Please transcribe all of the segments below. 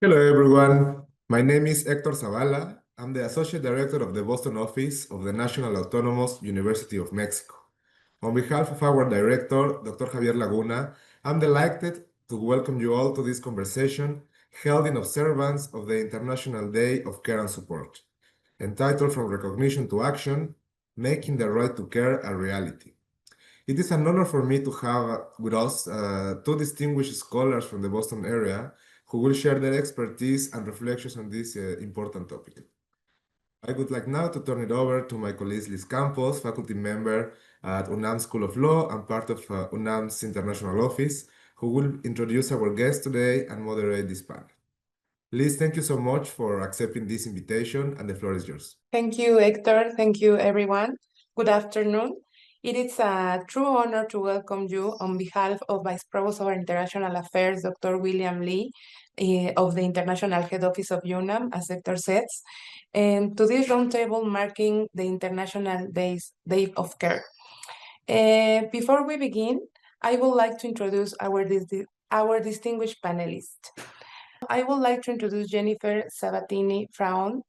Hello, everyone. My name is Héctor Zavala. I'm the Associate Director of the Boston office of the National Autonomous University of Mexico. On behalf of our director, Dr. Javier Laguna, I'm delighted to welcome you all to this conversation held in observance of the International Day of Care and Support, entitled From Recognition to Action, Making the Right to Care a Reality. It is an honor for me to have with us two distinguished scholars from the Boston area who will share their expertise and reflections on this important topic. I would like now to turn it over to my colleague Liz Campos, faculty member at UNAM School of Law and part of UNAM's International Office, who will introduce our guest today and moderate this panel. Liz, thank you so much for accepting this invitation, and the floor is yours. Thank you, Hector. Thank you, everyone. Good afternoon. It is a true honor to welcome you on behalf of Vice Provost of International Affairs, Dr. William Lee, of the International Head Office of UNAM, as Hector says, and to this roundtable marking the International Day of Care. Before we begin, I would like to introduce our distinguished panelists. I would like to introduce Jennifer Sabatini Fraone,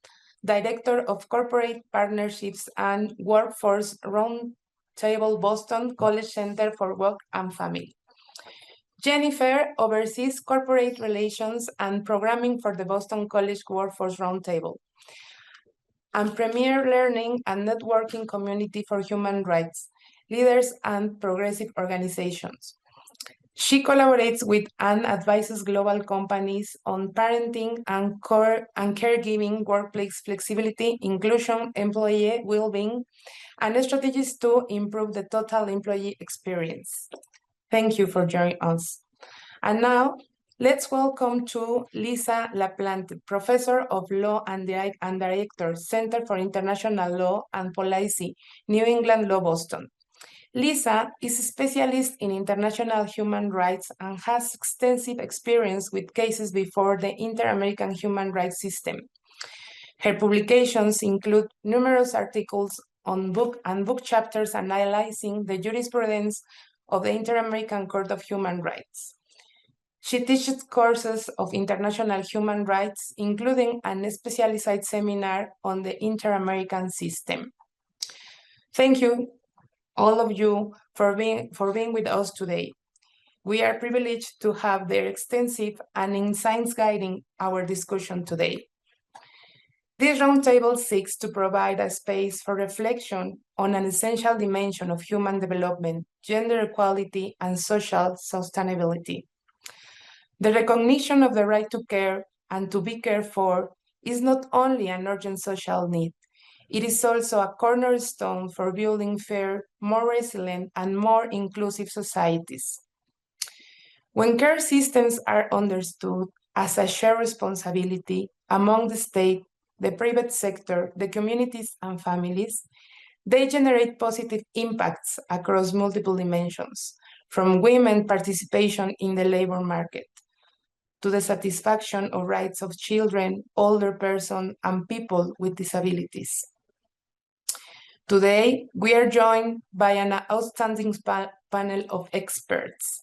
Director of Corporate Partnerships and Workforce Roundtable Boston College Center for Work and Family. Jennifer oversees corporate relations and programming for the Boston College Workforce Roundtable and premier learning and networking community for human rights, leaders and progressive organizations. She collaborates with and advises global companies on parenting and caregiving, workplace flexibility, inclusion, employee well-being, and strategies to improve the total employee experience. Thank you for joining us. And now, let's welcome to Lisa Laplante, Professor of Law and Director, Center for International Law and Policy, New England Law, Boston. Lisa is a specialist in international human rights and has extensive experience with cases before the Inter-American Human Rights System. Her publications include numerous articles on book chapters analyzing the jurisprudence of the Inter-American Court of Human Rights. She teaches courses of international human rights, including a specialized seminar on the Inter-American system. Thank you, all of you, for being with us today. We are privileged to have their extensive and insights guiding our discussion today. This roundtable seeks to provide a space for reflection on an essential dimension of human development, gender equality, and social sustainability. The recognition of the right to care and to be cared for is not only an urgent social need, it is also a cornerstone for building fair, more resilient, and more inclusive societies. When care systems are understood as a shared responsibility among the state, the private sector, the communities, and families, they generate positive impacts across multiple dimensions, from women's participation in the labor market to the satisfaction of rights of children, older persons, and people with disabilities. Today, we are joined by an outstanding panel of experts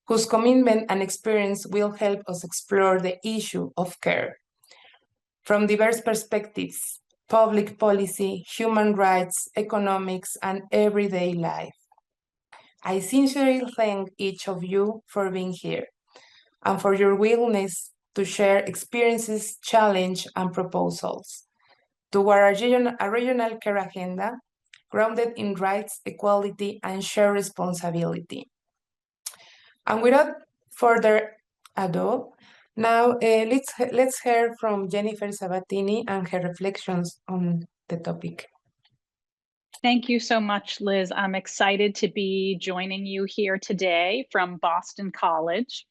whose commitment and experience will help us explore the issue of care from diverse perspectives: public policy, human rights, economics, and everyday life. I sincerely thank each of you for being here and for your willingness to share experiences, challenge, and proposals toward a regional care agenda grounded in rights, equality, and shared responsibility. And without further ado, now let's hear from Jennifer Sabatini and her reflections on the topic. Thank you so much, Liz. I'm excited to be joining you here today from Boston College.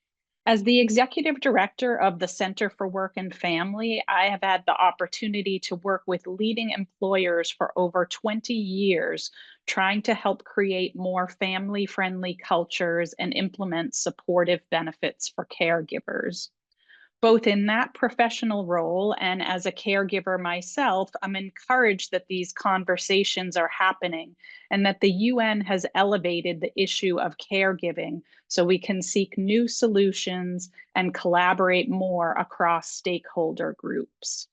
As the executive director of the Center for Work and Family, I have had the opportunity to work with leading employers for over 20 years, trying to help create more family-friendly cultures and implement supportive benefits for caregivers. Both in that professional role and as a caregiver myself, I'm encouraged that these conversations are happening and that the UN has elevated the issue of caregiving so we can seek new solutions and collaborate more across stakeholder groups.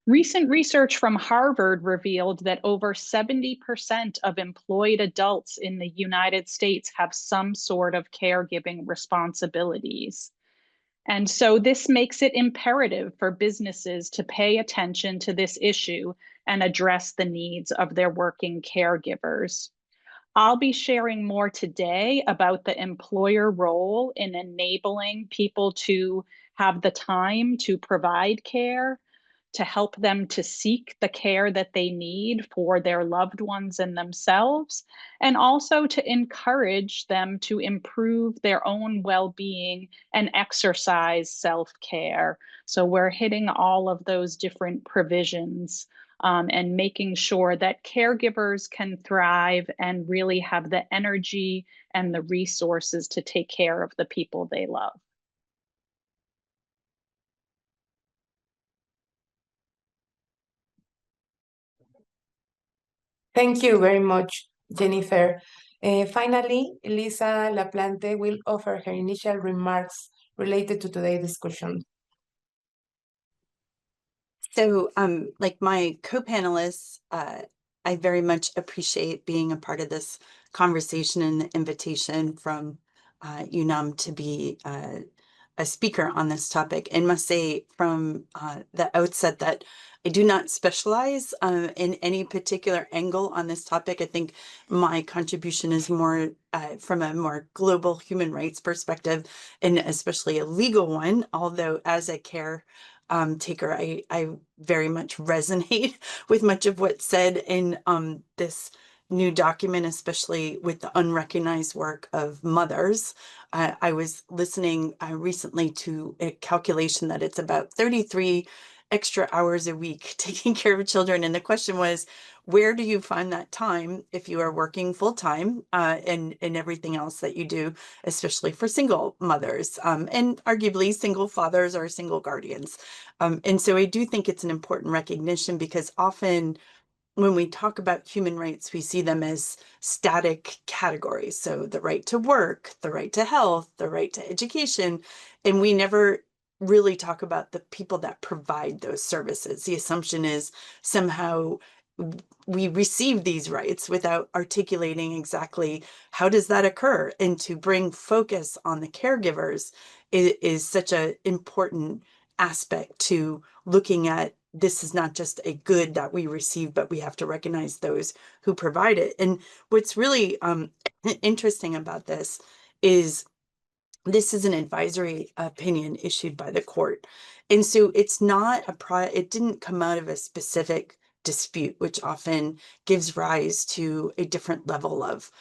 Recent research from Harvard revealed that over 70% of employed adults in the United States have some sort of caregiving responsibilities. And so this makes it imperative for businesses to pay attention to this issue and address the needs of their working caregivers. I'll be sharing more today about the employer role in enabling people to have the time to provide care, to help them to seek the care that they need for their loved ones and themselves, and also to encourage them to improve their own well-being and exercise self-care. So we're hitting all of those different provisions and making sure that caregivers can thrive and really have the energy and the resources to take care of the people they love. Thank you very much, Jennifer. Finally, Lisa Laplante will offer her initial remarks related to today's discussion. So, like my co-panelists, I very much appreciate being a part of this conversation and the invitation from UNAM to be a speaker on this topic, and must say from the outset that I do not specialize in any particular angle on this topic. I think my contribution is more from a more global human rights perspective, and especially a legal one, although as a care taker, I very much resonate with much of what's said in this new document, especially with the unrecognized work of mothers. I was listening recently to a calculation that it's about 33 extra hours a week taking care of children. And the question was, where do you find that time if you are working full time and everything else that you do, especially for single mothers and arguably single fathers or single guardians? And so I do think it's an important recognition, because often when we talk about human rights, we see them as static categories. So the right to work, the right to health, the right to education, and we never really talk about the people that provide those services. The assumption is somehow we receive these rights without articulating exactly how does that occur. And to bring focus on the caregivers is such an important aspect to looking at. This is not just a good that we receive, but we have to recognize those who provide it. And what's really interesting about this is an advisory opinion issued by the court. And so it's not it didn't come out of a specific dispute, which often gives rise to a different level of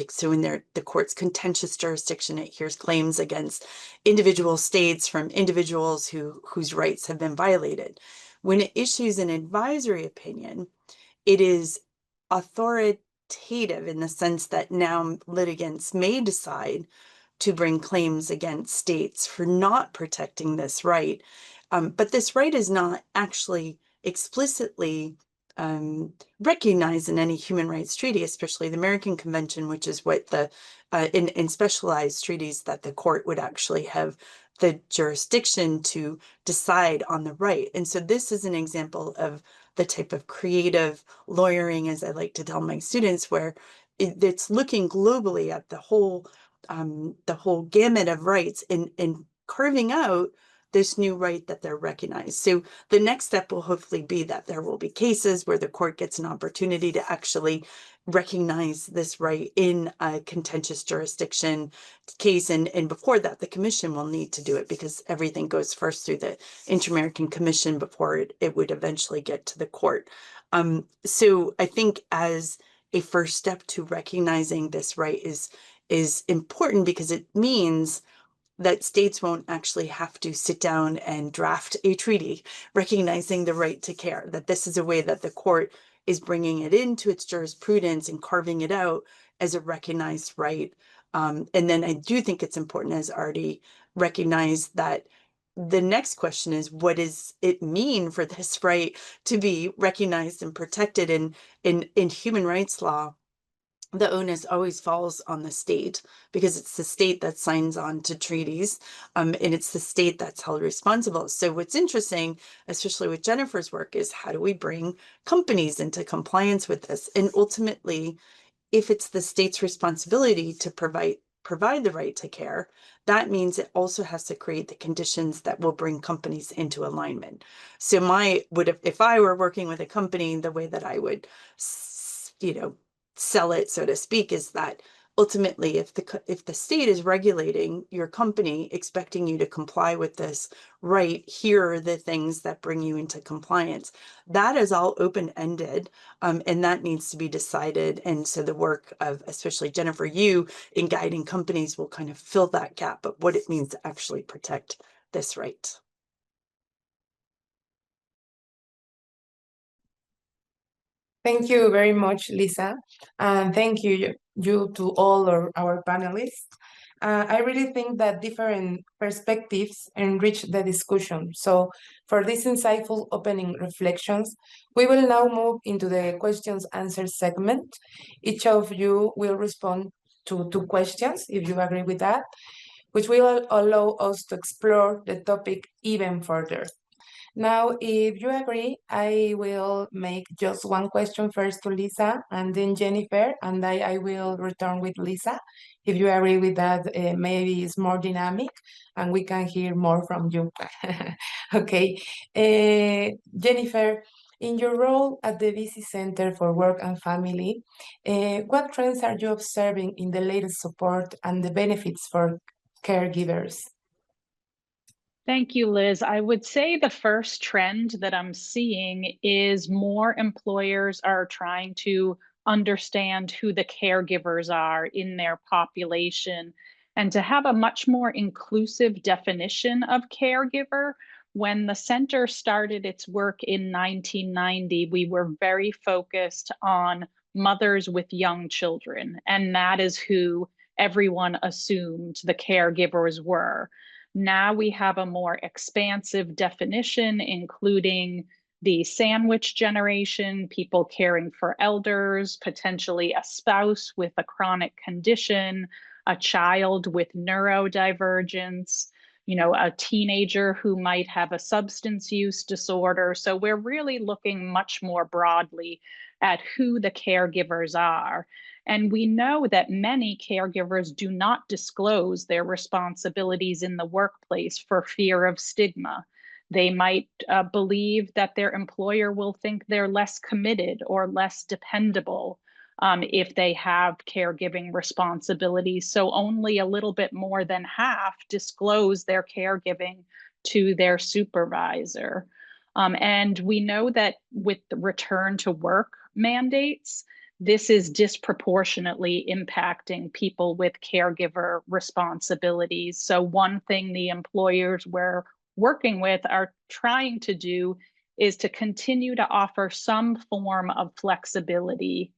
so in the court's contentious jurisdiction, it hears claims against individual states from individuals whose rights have been violated. When it issues an advisory opinion, it is authoritative in the sense that now litigants may decide to bring claims against states for not protecting this right. But this right is not actually explicitly recognized in any human rights treaty, especially the American Convention, which is what the in specialized treaties that the court would actually have the jurisdiction to decide on the right. And so this is an example of the type of creative lawyering, as I like to tell my students, where it's looking globally at the whole gamut of rights and carving out this new right that they're recognized. So the next step will hopefully be that there will be cases where the court gets an opportunity to actually recognize this right in a contentious jurisdiction case. And before that, the commission will need to do it, because everything goes first through the Inter-American Commission before it would eventually get to the court. So I think as a first step to recognizing this right is important, because it means that states won't actually have to sit down and draft a treaty recognizing the right to care, that this is a way that the court is bringing it into its jurisprudence and carving it out as a recognized right. And then I do think it's important, as Artie recognized, that the next question is, what does it mean for this right to be recognized and protected? In human rights law, the onus always falls on the state, because it's the state that signs on to treaties, and it's the state that's held responsible. So what's interesting, especially with Jennifer's work, is how do we bring companies into compliance with this? And ultimately, if it's the state's responsibility to provide the right to care, that means it also has to create the conditions that will bring companies into alignment. So if I were working with a company, the way that I would, sell it, so to speak, is that ultimately, if the state is regulating your company, expecting you to comply with this right, here are the things that bring you into compliance. That is all open-ended, and that needs to be decided. And so the work of, especially Jennifer, you in guiding companies will kind of fill that gap of what it means to actually protect this right. Thank you very much, Lisa. And thank you to all our panelists. I really think that different perspectives enrich the discussion. So for these insightful opening reflections, we will now move into the questions answer segment. Each of you will respond to 2 questions, if you agree with that, which will allow us to explore the topic even further. Now, if you agree, I will make just 1 question first to Lisa and then Jennifer, and I will return with Lisa. If you agree with that, maybe it's more dynamic and we can hear more from you. Okay. Jennifer, in your role at the VC Center for Work and Family, what trends are you observing in the latest support and the benefits for caregivers? Thank you, Liz. I would say the first trend that I'm seeing is more employers are trying to understand who the caregivers are in their population and to have a much more inclusive definition of caregiver. When the center started its work in 1990, we were very focused on mothers with young children, and that is who everyone assumed the caregivers were. Now we have a more expansive definition, including the sandwich generation, people caring for elders, potentially a spouse with a chronic condition, a child with neurodivergence, a teenager who might have a substance use disorder. So we're really looking much more broadly at who the caregivers are. And we know that many caregivers do not disclose their responsibilities in the workplace for fear of stigma. They might believe that their employer will think they're less committed or less dependable if they have caregiving responsibilities. So only a little bit more than half disclose their caregiving to their supervisor. And we know that with the return to work mandates, this is disproportionately impacting people with caregiver responsibilities. So one thing the employers we're working with are trying to do is to continue to offer some form of flexibility,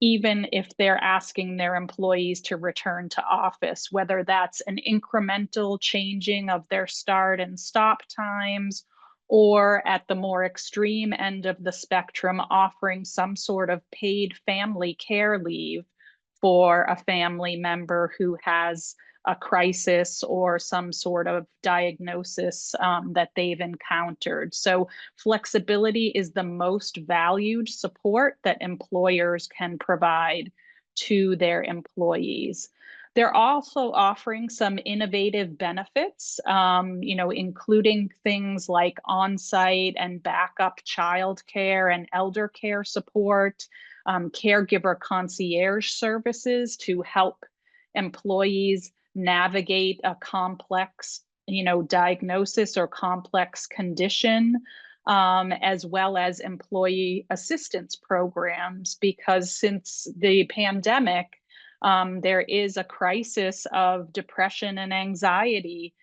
even if they're asking their employees to return to office, whether that's an incremental changing of their start and stop times, or at the more extreme end of the spectrum, offering some sort of paid family care leave for a family member who has a crisis or some sort of diagnosis that they've encountered. So flexibility is the most valued support that employers can provide to their employees. They're also offering some innovative benefits, including things like on-site and backup childcare and elder care support, caregiver concierge services to help employees navigate a complex, diagnosis or complex condition, as well as employee assistance programs, because since the pandemic, there is a crisis of depression and anxiety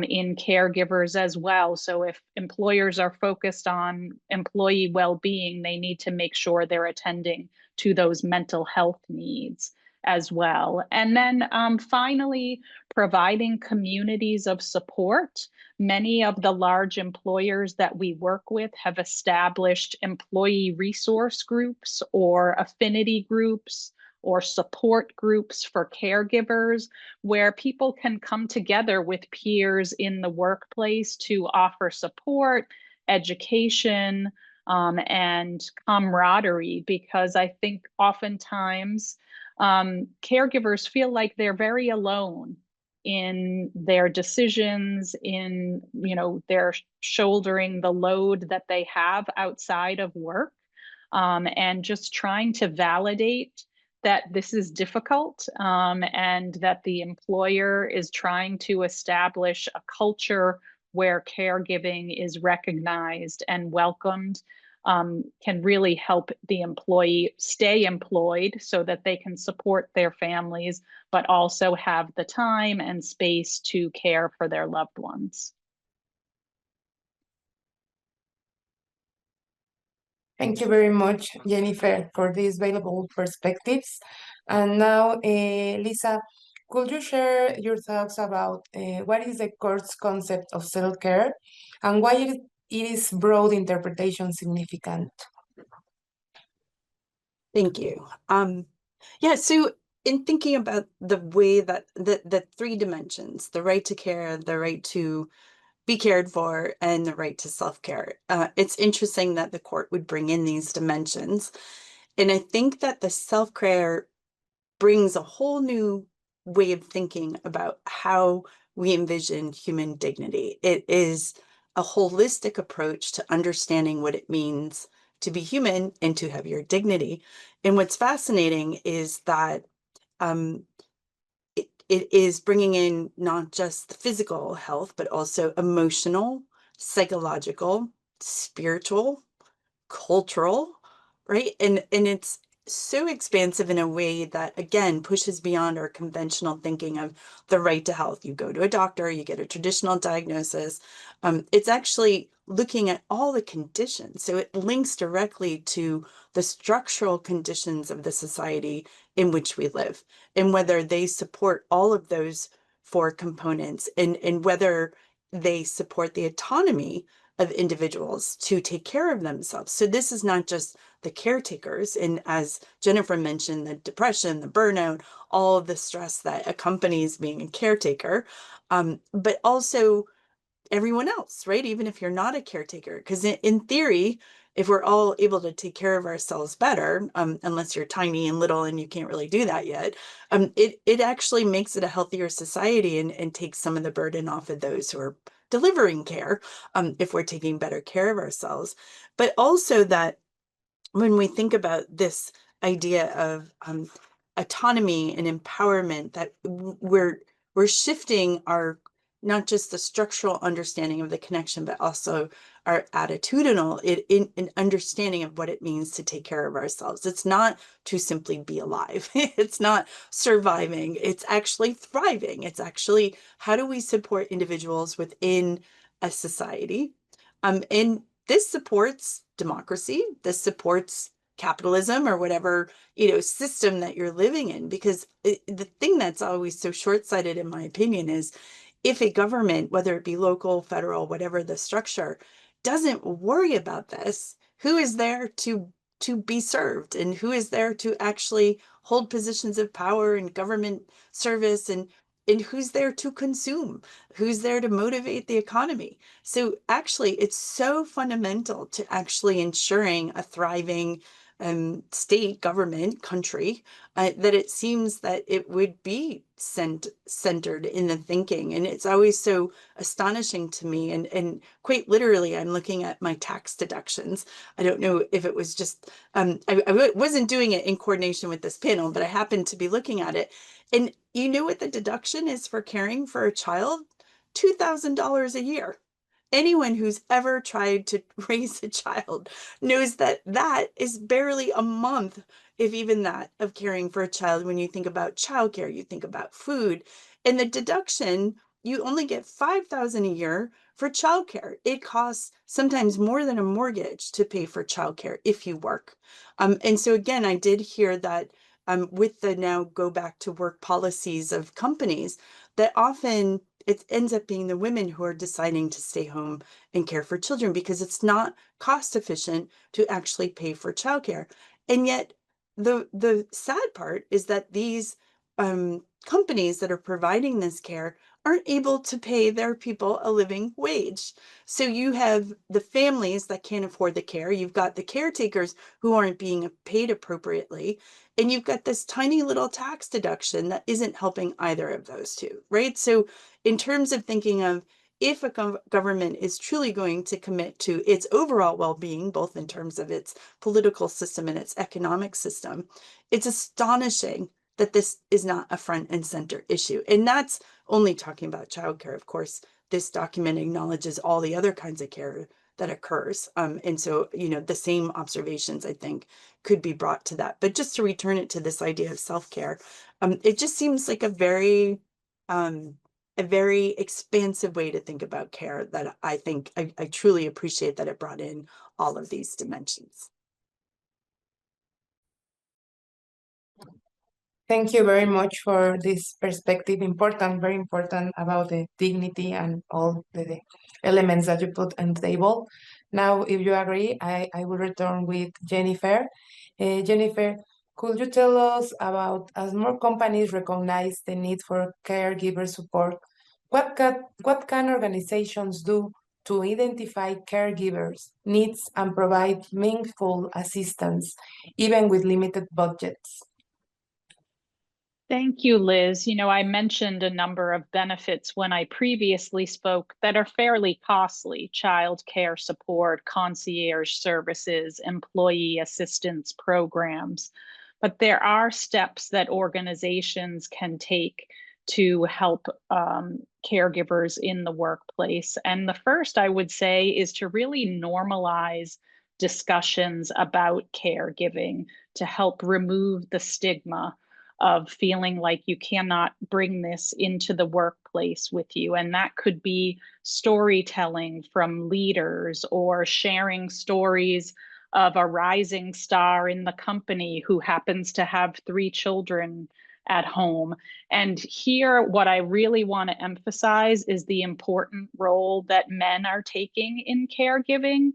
in caregivers as well. So if employers are focused on employee well-being, they need to make sure they're attending to those mental health needs. as well. And then finally, providing communities of support. Many of the large employers that we work with have established employee resource groups or affinity groups or support groups for caregivers, where people can come together with peers in the workplace to offer support, education, and camaraderie, because I think oftentimes caregivers feel like they're very alone in their decisions, in, you know, they're shouldering the load that they have outside of work, and just trying to validate that this is difficult, and that the employer is trying to establish a culture where caregiving is recognized and welcomed, can really help the employee stay employed so that they can support their families, but also have the time and space to care for their loved ones. Thank you very much, Jennifer, for these valuable perspectives. And now, Lisa, could you share your thoughts about what is the court's concept of self-care and why it is broad interpretation significant? Thank you. Yeah, so in thinking about the way that the three dimensions, the right to care, the right to be cared for, and the right to self-care, it's interesting that the court would bring in these dimensions. And I think that the self-care brings a whole new way of thinking about how we envision human dignity. It is a holistic approach to understanding what it means to be human and to have your dignity. And what's fascinating is that it is bringing in not just the physical health, but also emotional, psychological, spiritual, cultural, right? And it's so expansive in a way that, again, pushes beyond our conventional thinking of the right to health. You go to a doctor, you get a traditional diagnosis. It's actually looking at all the conditions. So it links directly to the structural conditions of the society in which we live, and whether they support all of those four components, and whether they support the autonomy of individuals to take care of themselves. So this is not just the caretakers, and as Jennifer mentioned, the depression, the burnout, all of the stress that accompanies being a caretaker, but also everyone else, right? Even if you're not a caretaker, because in theory, if we're all able to take care of ourselves better, unless you're tiny and little and you can't really do that yet, it actually makes it a healthier society, and takes some of the burden off of those who are delivering care, if we're taking better care of ourselves. But also that when we think about this idea of autonomy and empowerment, that we're shifting our, not just the structural understanding of the connection, but also our attitudinal in understanding of what it means to take care of ourselves. It's not to simply be alive. It's not surviving. It's actually thriving. It's actually, how do we support individuals within a society? And this supports democracy. This supports capitalism, or whatever, system that you're living in. Because the thing that's always so short-sighted, in my opinion, is if a government, whether it be local, federal, whatever the structure, doesn't worry about this, who is there to be served, and who is there to actually hold positions of power in government service, and who's there to consume, who's there to motivate the economy? So actually, it's so fundamental to actually ensuring a thriving state, government, country, that it seems that it would be centered in the thinking. And it's always so astonishing to me. And quite literally, I'm looking at my tax deductions. I don't know if it was just, I wasn't doing it in coordination with this panel, but I happened to be looking at it. And you know what the deduction is for caring for a child? $2,000 a year. Anyone who's ever tried to raise a child knows that that is barely a month, if even that, of caring for a child. When you think about childcare, you think about food, and the deduction, you only get $5,000 a year for childcare. It costs sometimes more than a mortgage to pay for childcare if you work. And so again, I did hear that with the now go back to work policies of companies, that often it ends up being the women who are deciding to stay home and care for children because it's not cost efficient to actually pay for childcare. And yet the sad part is that these companies that are providing this care aren't able to pay their people a living wage. So you have the families that can't afford the care, you've got the caretakers who aren't being paid appropriately, and you've got this tiny little tax deduction that isn't helping either of those two, right? So in terms of thinking of if a government is truly going to commit to its overall well-being, both in terms of its political system and its economic system, it's astonishing that this is not a front and center issue. And that's only talking about childcare. Of course, this document acknowledges all the other kinds of care that occurs. And so, the same observations, I think, could be brought to that. But just to return it to this idea of self-care, it just seems like a very expansive way to think about care that I think I truly appreciate that it brought in all of these dimensions. Thank you very much for this perspective, very important about the dignity and all the elements that you put on the table. Now, if you agree, I will return with Jennifer. Jennifer, could you tell us about, as more companies recognize the need for caregiver support, what can organizations do to identify caregivers' needs and provide meaningful assistance, even with limited budgets? Thank you, Liz. I mentioned a number of benefits when I previously spoke that are fairly costly: child care support, concierge services, employee assistance programs. But there are steps that organizations can take to help caregivers in the workplace. And the first, I would say, is to really normalize discussions about caregiving to help remove the stigma of feeling like you cannot bring this into the workplace with you. And that could be storytelling from leaders or sharing stories of a rising star in the company who happens to have 3 children at home. And here, what I really want to emphasize is the important role that men are taking in caregiving.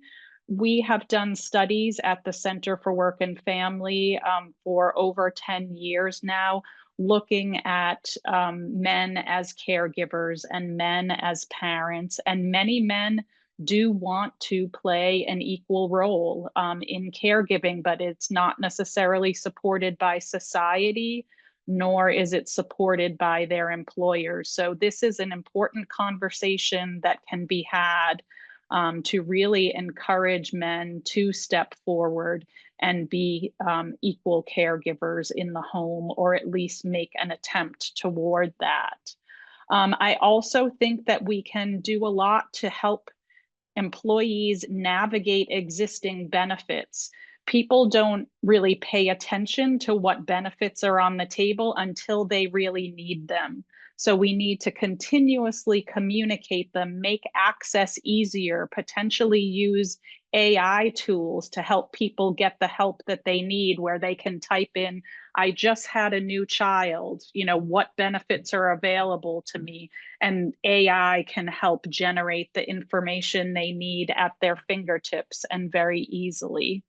We have done studies at the Center for Work and Family for over 10 years now, looking at men as caregivers and men as parents. And many men do want to play an equal role in caregiving, but it's not necessarily supported by society, nor is it supported by their employers. So this is an important conversation that can be had to really encourage men to step forward and be equal caregivers in the home, or at least make an attempt toward that. I also think that we can do a lot to help employees navigate existing benefits. People don't really pay attention to what benefits are on the table until they really need them. So we need to continuously communicate them, make access easier, potentially use AI tools to help people get the help that they need, where they can type in, I just had a new child, what benefits are available to me? And AI can help generate the information they need at their fingertips and very easily.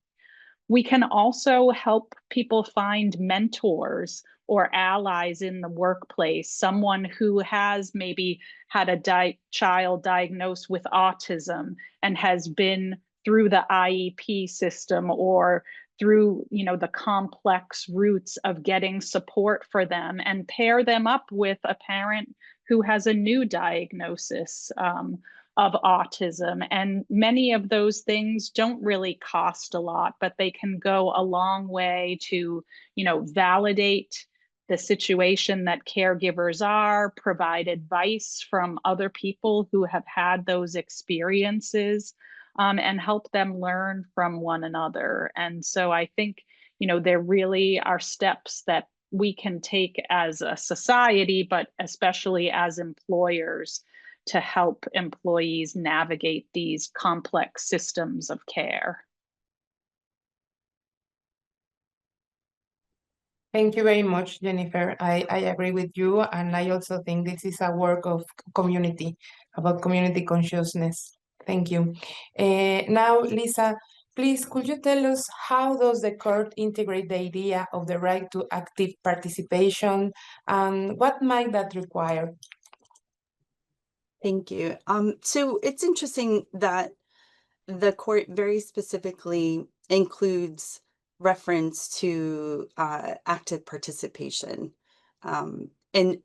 We can also help people find mentors or allies in the workplace, someone who has maybe had a child diagnosed with autism and has been through the IEP system or through the complex routes of getting support for them, and pair them up with a parent who has a new diagnosis of autism. And many of those things don't really cost a lot, but they can go a long way to, validate the situation that caregivers are, provide advice from other people who have had those experiences, and help them learn from one another. And so I think, there really are steps that we can take as a society, but especially as employers, to help employees navigate these complex systems of care. Thank you very much, Jennifer. I agree with you, and I also think this is a work of community, about community consciousness. Thank you. Now, Lisa, please, could you tell us how does the court integrate the idea of the right to active participation, and what might that require? Thank you. So it's interesting that the court very specifically includes reference to active participation. And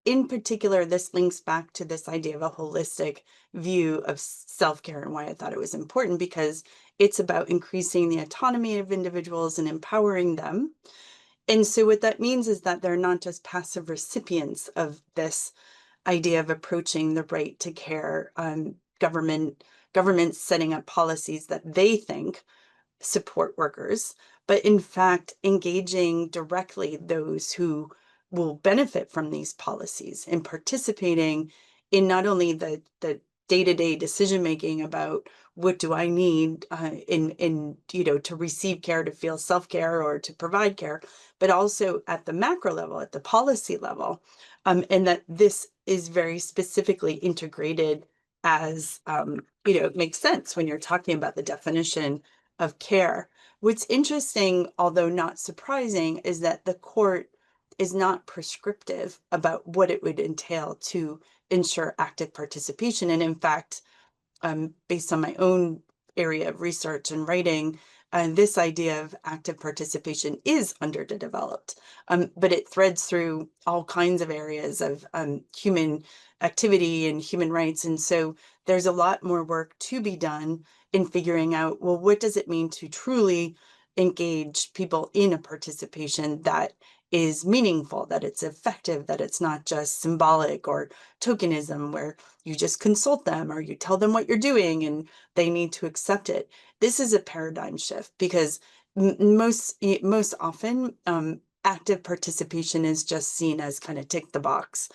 in particular, this links back to this idea of a holistic view of self-care and why I thought it was important, because it's about increasing the autonomy of individuals and empowering them. And so what that means is that they're not just passive recipients of this idea of approaching the right to care, governments setting up policies that they think support workers, but in fact engaging directly those who will benefit from these policies and participating in not only the day-to-day decision making about what do I need in to receive care, to feel self-care, or to provide care, but also at the macro level, at the policy level, and that this is very specifically integrated as it makes sense when you're talking about the definition of care. What's interesting, although not surprising, is that the court is not prescriptive about what it would entail to ensure active participation. And in fact, based on my own area of research and writing, this idea of active participation is underdeveloped, but it threads through all kinds of areas of human activity and human rights. And so there's a lot more work to be done in figuring out, well, what does it mean to truly engage people in a participation that is meaningful, that it's effective, that it's not just symbolic or tokenism where you just consult them or you tell them what you're doing and they need to accept it. This is a paradigm shift, because most often active participation is just seen as kind of tick the box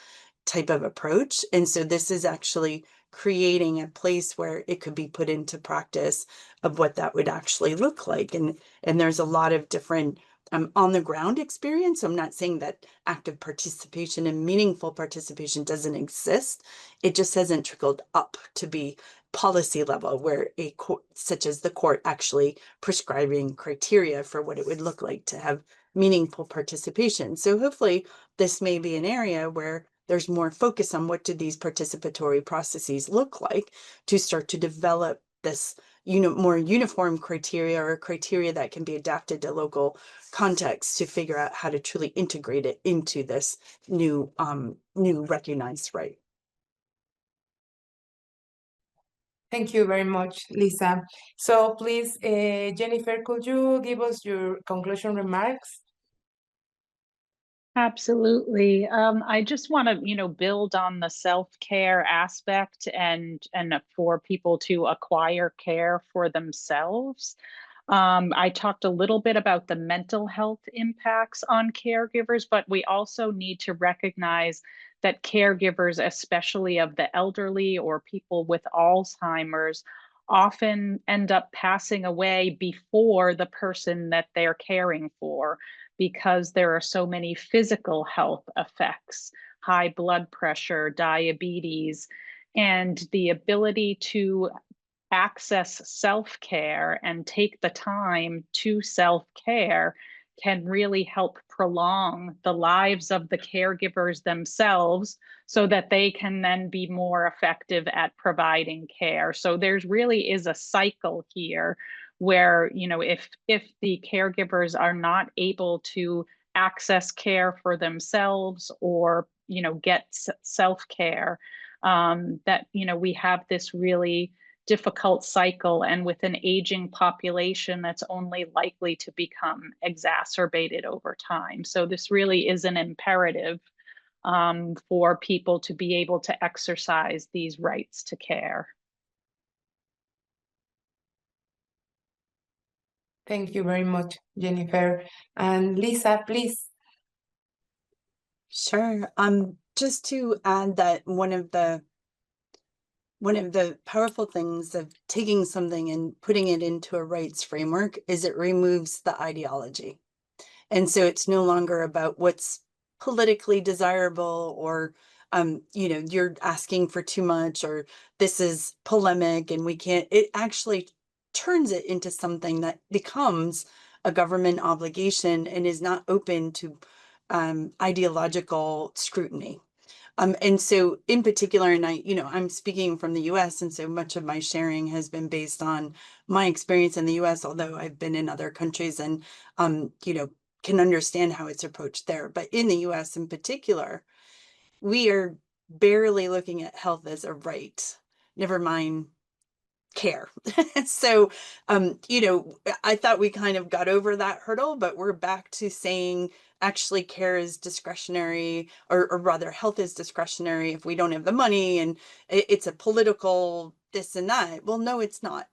type of approach. And so this is actually creating a place where it could be put into practice of what that would actually look like. And there's a lot of different on the ground experience. I'm not saying that active participation and meaningful participation doesn't exist. It just hasn't trickled up to be policy level, where a court, such as the court, actually prescribing criteria for what it would look like to have meaningful participation. So hopefully this may be an area where there's more focus on what do these participatory processes look like to start to develop this more uniform criteria, or criteria that can be adapted to local context, to figure out how to truly integrate it into this new recognized right. Thank you very much, Lisa. So please, Jennifer, could you give us your conclusion remarks? Absolutely. I just want to, build on the self-care aspect and for people to acquire care for themselves. I talked a little bit about the mental health impacts on caregivers, but we also need to recognize that caregivers, especially of the elderly or people with Alzheimer's, often end up passing away before the person that they're caring for, because there are so many physical health effects, high blood pressure, diabetes, and the ability to access self-care and take the time to self-care can really help prolong the lives of the caregivers themselves, so that they can then be more effective at providing care. So there's really is a cycle here where, if the caregivers are not able to access care for themselves, or get self-care, that we have this really difficult cycle, and with an aging population that's only likely to become exacerbated over time. So this really is an imperative for people to be able to exercise these rights to care. Thank you very much, Jennifer. And Lisa, please. Sure. Just to add that one of the powerful things of taking something and putting it into a rights framework is it removes the ideology. And so it's no longer about what's politically desirable or, you know, you're asking for too much or this is polemic and we can't, it actually turns it into something that becomes a government obligation and is not open to ideological scrutiny. And so in particular, and I, you know, I'm speaking from the US, and so much of my sharing has been based on my experience in the US, although I've been in other countries and, you know, can understand how it's approached there. But in the US in particular, we are barely looking at health as a right, never mind care. So, you know, I thought we kind of got over that hurdle, but we're back to saying actually care is discretionary, or rather health is discretionary if we don't have the money and it's a political this and that. Well, no, it's not.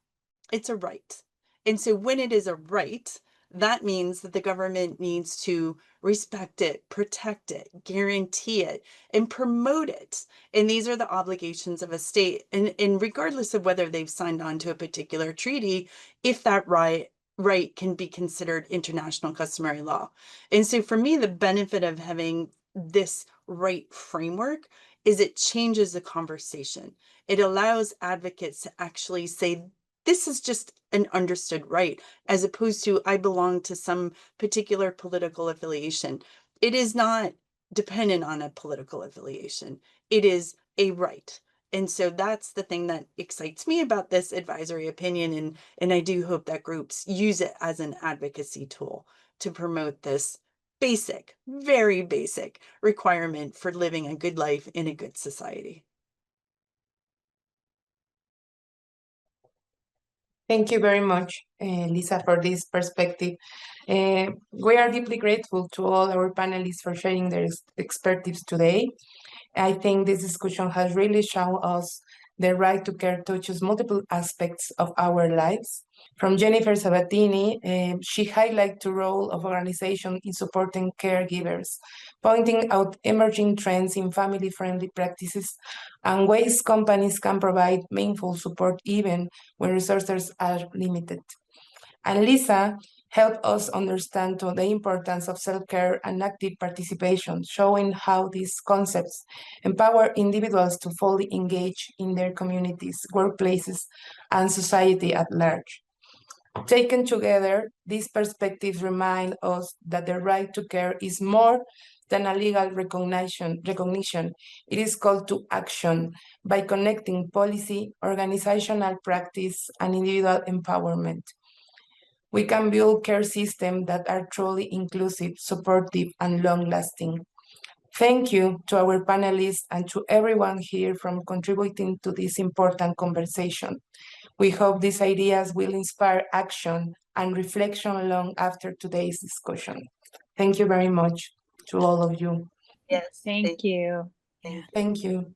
It's a right. And so when it is a right, that means that the government needs to respect it, protect it, guarantee it, and promote it. And these are the obligations of a state. And regardless of whether they've signed on to a particular treaty, if that right can be considered international customary law. And so for me, the benefit of having this right framework is it changes the conversation. It allows advocates to actually say, this is just an understood right, as opposed to I belong to some particular political affiliation. It is not dependent on a political affiliation. It is a right. And so that's the thing that excites me about this advisory opinion. And I do hope that groups use it as an advocacy tool to promote this basic, very basic requirement for living a good life in a good society. Thank you very much, Lisa, for this perspective. We are deeply grateful to all our panelists for sharing their expertise today. I think this discussion has really shown us the right to care touches multiple aspects of our lives. From Jennifer Sabatini, she highlighted the role of organizations in supporting caregivers, pointing out emerging trends in family-friendly practices and ways companies can provide meaningful support even when resources are limited. And Lisa helped us understand the importance of self-care and active participation, showing how these concepts empower individuals to fully engage in their communities, workplaces, and society at large. Taken together, these perspectives remind us that the right to care is more than a legal recognition. It is called to action by connecting policy, organizational practice, and individual empowerment. We can build care systems that are truly inclusive, supportive, and long-lasting. Thank you to our panelists and to everyone here for contributing to this important conversation. We hope these ideas will inspire action and reflection long after today's discussion. Thank you very much to all of you. Yes. Thank you. Thank you. Thank you.